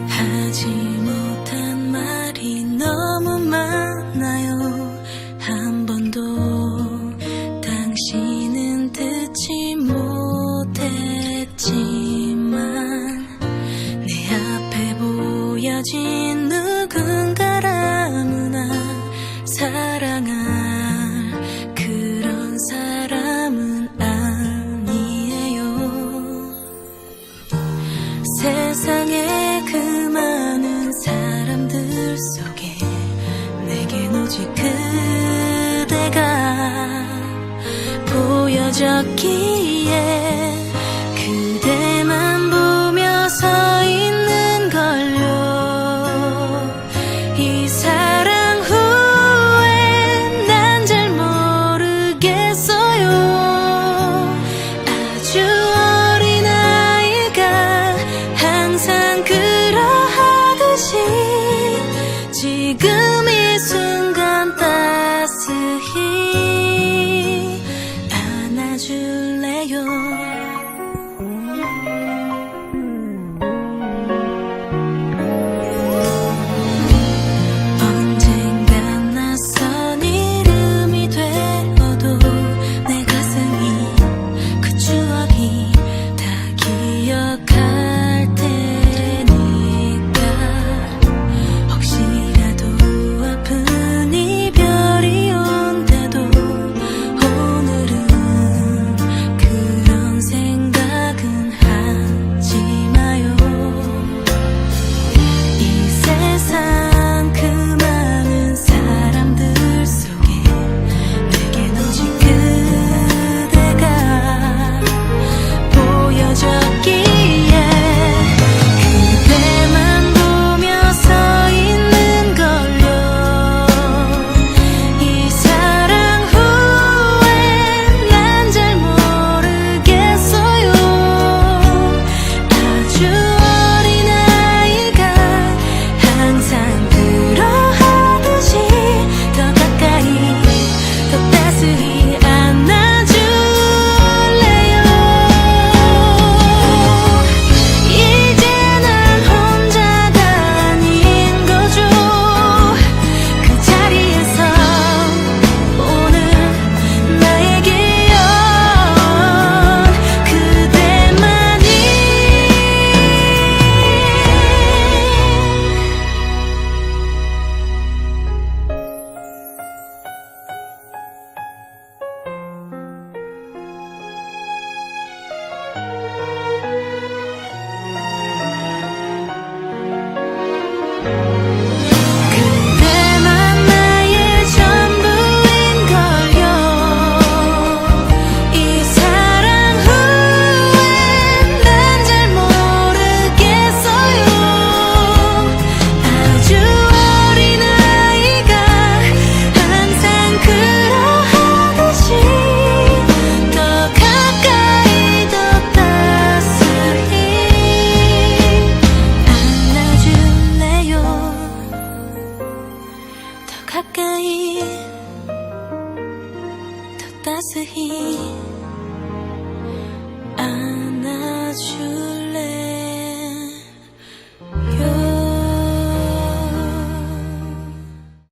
하지 못한 말이 너무 많아요. 한 번도 당신은 듣지 못했지만 내 앞에 보여진 누군가라무나 사랑할 그런 사람은 아니에요. 세상에 그 많은 사람들 속에 내겐 오직 그대가 보여졌기에 그대만 보며 서 있는 걸요. 이 사랑 후에 난 잘 모르겠어요. 아주 어린 아이가 항상 그러하듯이 지금 이 순간 따스히 안아줄래요. 언젠간 낯선 이름이 되어도 내 가슴이 그 추억이 다 기억할 테니까 혹시라도 아픈 이별이 온다도 오늘은 그런 생각은 하지 마요. 이 세상 그 많은 사람들 속에 내겐 오직 그대가 보여졌기에 그대만 보며 서 있는 걸요. 이 사랑 후에 난 잘 모르겠어요. 아주 어린 아이가 항상 그러하듯이 더 가까이 더 따스히 안아줄래요. 이제 난 혼자가 아닌 거죠. 그 자리에서 오늘 나에게요 그대만이 그대만 나의 전부인걸요. 이 사랑 후에 난 잘 모르겠어요. 아주 어린 아이가 항상 그러하듯이 더 가까이 더 따스히 안아줄래요. 더 가까이 더 따스히 안아줄래요.